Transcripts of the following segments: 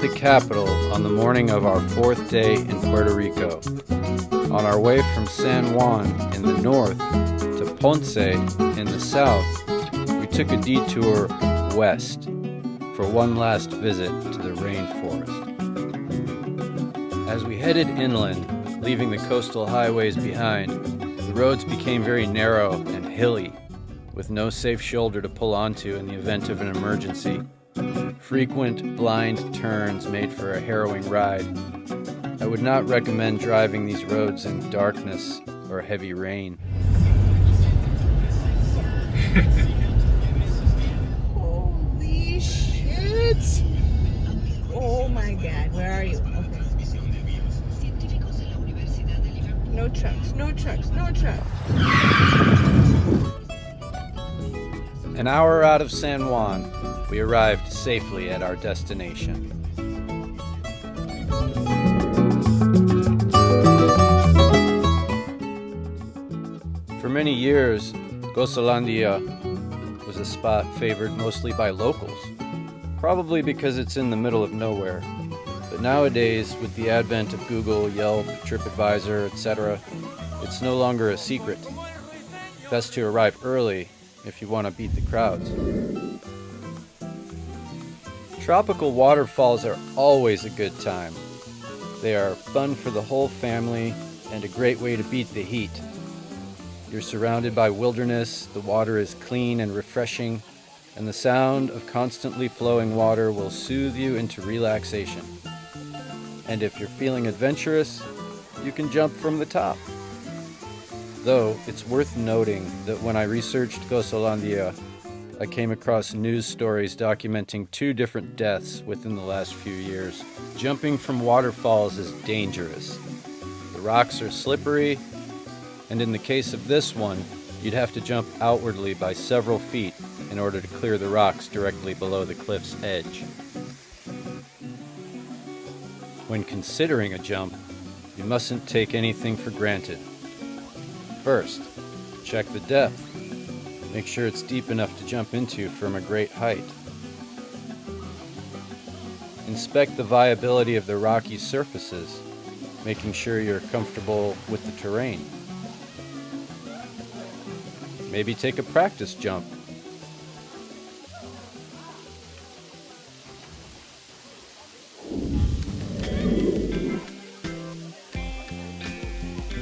hit the capital on the morning of our fourth day in Puerto Rico. On our way from San Juan in the north to Ponce in the south, we took a detour west for one last visit to the rainforest. As we headed inland, leaving the coastal highways behind, the roads became very narrow and hilly, with no safe shoulder to pull onto in the event of an emergency. Frequent blind turns made for a harrowing ride. I would not recommend driving these roads in darkness or heavy rain. Holy shit! Oh my god, where are you? Okay. No trucks, no trucks, no trucks. An hour out of San Juan, we arrived safely at our destination. For many years, Gozolandia was a spot favored mostly by locals, probably because it's in the middle of nowhere. But nowadays, with the advent of Google, Yelp, TripAdvisor, etc., it's no longer a secret. Best to arrive early if you want to beat the crowds. Tropical waterfalls are always a good time. They are fun for the whole family and a great way to beat the heat. You're surrounded by wilderness, the water is clean and refreshing, and the sound of constantly flowing water will soothe you into relaxation. And if you're feeling adventurous, you can jump from the top. Though, it's worth noting that when I researched Gozolandia, I came across news stories documenting 2 different deaths within the last few years. Jumping from waterfalls is dangerous. The rocks are slippery, and in the case of this one, you'd have to jump outwardly by several feet in order to clear the rocks directly below the cliff's edge. When considering a jump, you mustn't take anything for granted. First, check the depth. Make sure it's deep enough to jump into from a great height. Inspect the viability of the rocky surfaces, making sure you're comfortable with the terrain. Maybe take a practice jump.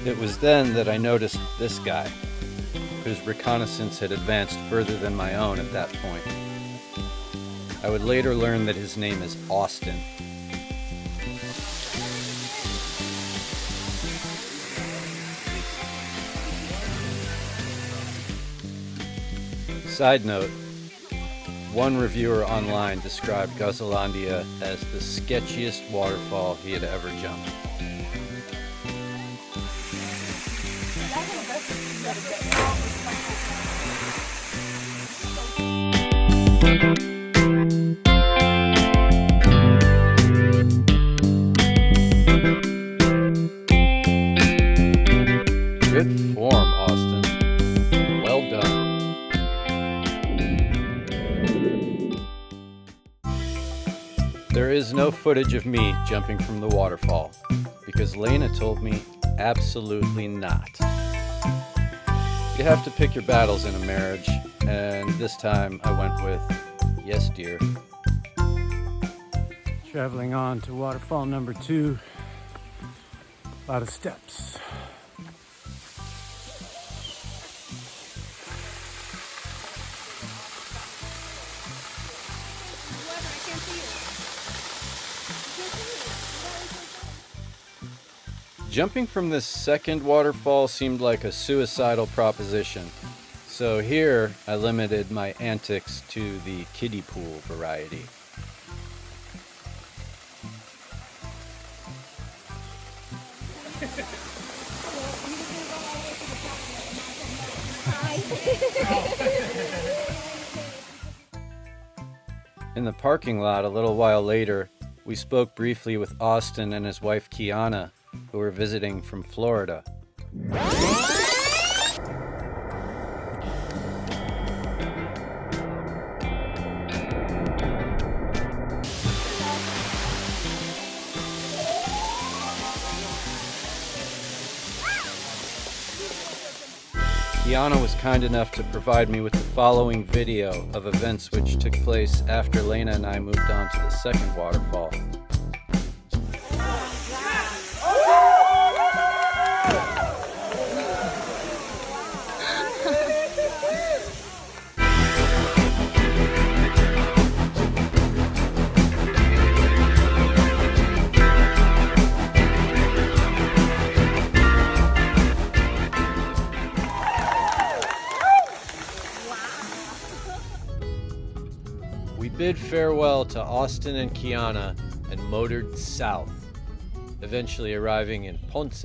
It was then that I noticed this guy, whose reconnaissance had advanced further than my own at that point. I would later learn that his name is Austin. Side note, one reviewer online described Gozolandia as the sketchiest waterfall he had ever jumped. Good form, Austin. Well done. There is no footage of me jumping from the waterfall, because Lena told me absolutely not. You have to pick your battles in a marriage, and this time I went with yes, dear. Traveling on to waterfall number 2. A lot of steps. Jumping from this second waterfall seemed like a suicidal proposition, so here I limited my antics to the kiddie pool variety. In the parking lot a little while later, we spoke briefly with Austin and his wife Kiana, who were visiting from Florida. Kiana was kind enough to provide me with the following video of events which took place after Lena and I moved on to the second waterfall. We bid farewell to Austin and Kiana and motored south, eventually arriving in Ponce.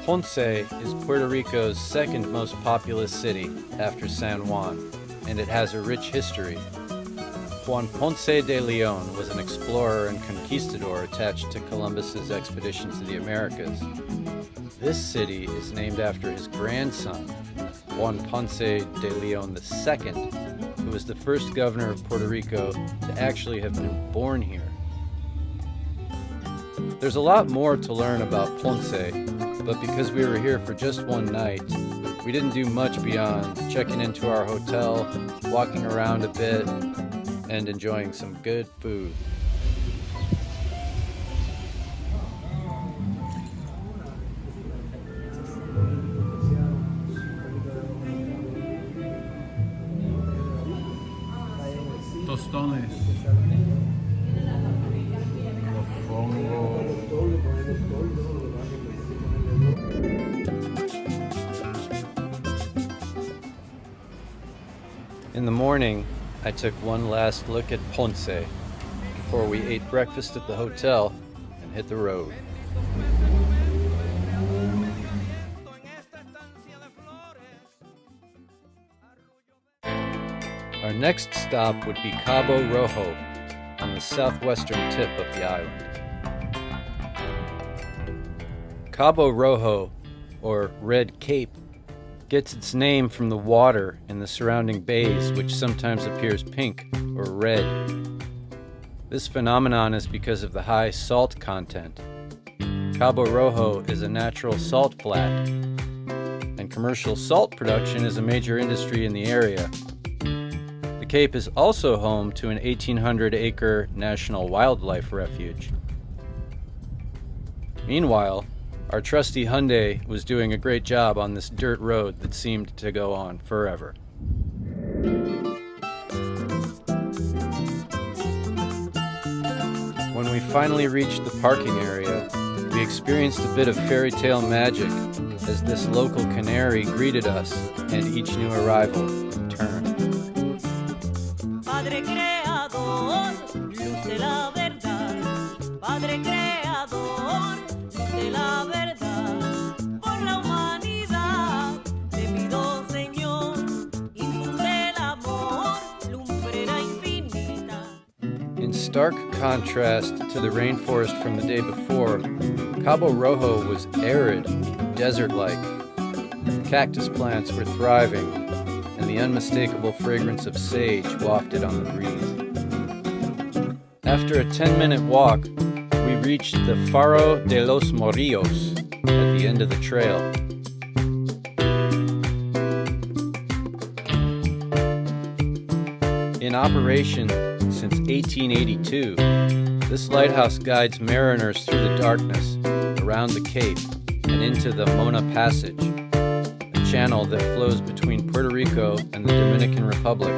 Ponce is Puerto Rico's second most populous city after San Juan, and it has a rich history. Juan Ponce de Leon was an explorer and conquistador attached to Columbus's expedition to the Americas. This city is named after his grandson, Juan Ponce de Leon II, who was the first governor of Puerto Rico to actually have been born here. There's a lot more to learn about Ponce, but because we were here for just one night, we didn't do much beyond checking into our hotel, walking around a bit, and enjoying some good food. Tostones. Mofongo. In the morning, I took one last look at Ponce before we ate breakfast at the hotel and hit the road. Our next stop would be Cabo Rojo on the southwestern tip of the island. Cabo Rojo, or Red Cape, gets its name from the water in the surrounding bays, which sometimes appears pink or red. This phenomenon is because of the high salt content. Cabo Rojo is a natural salt flat, and commercial salt production is a major industry in the area. The Cape is also home to an 1,800-acre national wildlife refuge. Meanwhile, our trusty Hyundai was doing a great job on this dirt road that seemed to go on forever. When we finally reached the parking area, we experienced a bit of fairy tale magic as this local canary greeted us and each new arrival in turn. Padre Creador, luz de la verdad. Padre Creador, luz de la verdad. Por la humanidad, te pido, Señor, infunde el amor, lumbrera infinita. In stark contrast to the rainforest from the day before, Cabo Rojo was arid, desert-like. Cactus plants were thriving, and the unmistakable fragrance of sage wafted on the breeze. After a 10-minute walk, we reached the Faro de los Morillos at the end of the trail. In operation since 1882, this lighthouse guides mariners through the darkness, around the Cape, and into the Mona Passage, a channel that flows between Puerto Rico and the Dominican Republic,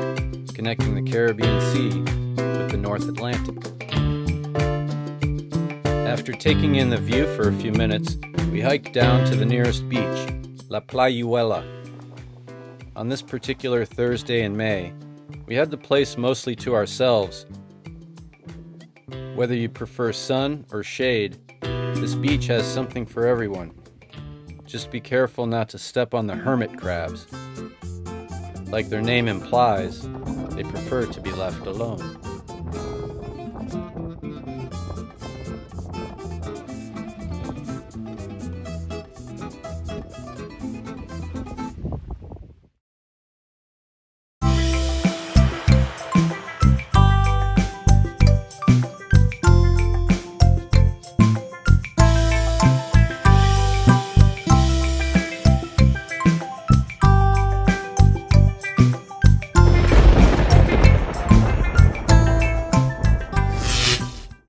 connecting the Caribbean Sea with the North Atlantic. After taking in the view for a few minutes, we hiked down to the nearest beach, La Playuela. On this particular Thursday in May, we had the place mostly to ourselves. Whether you prefer sun or shade, this beach has something for everyone. Just be careful not to step on the hermit crabs. Like their name implies, they prefer to be left alone.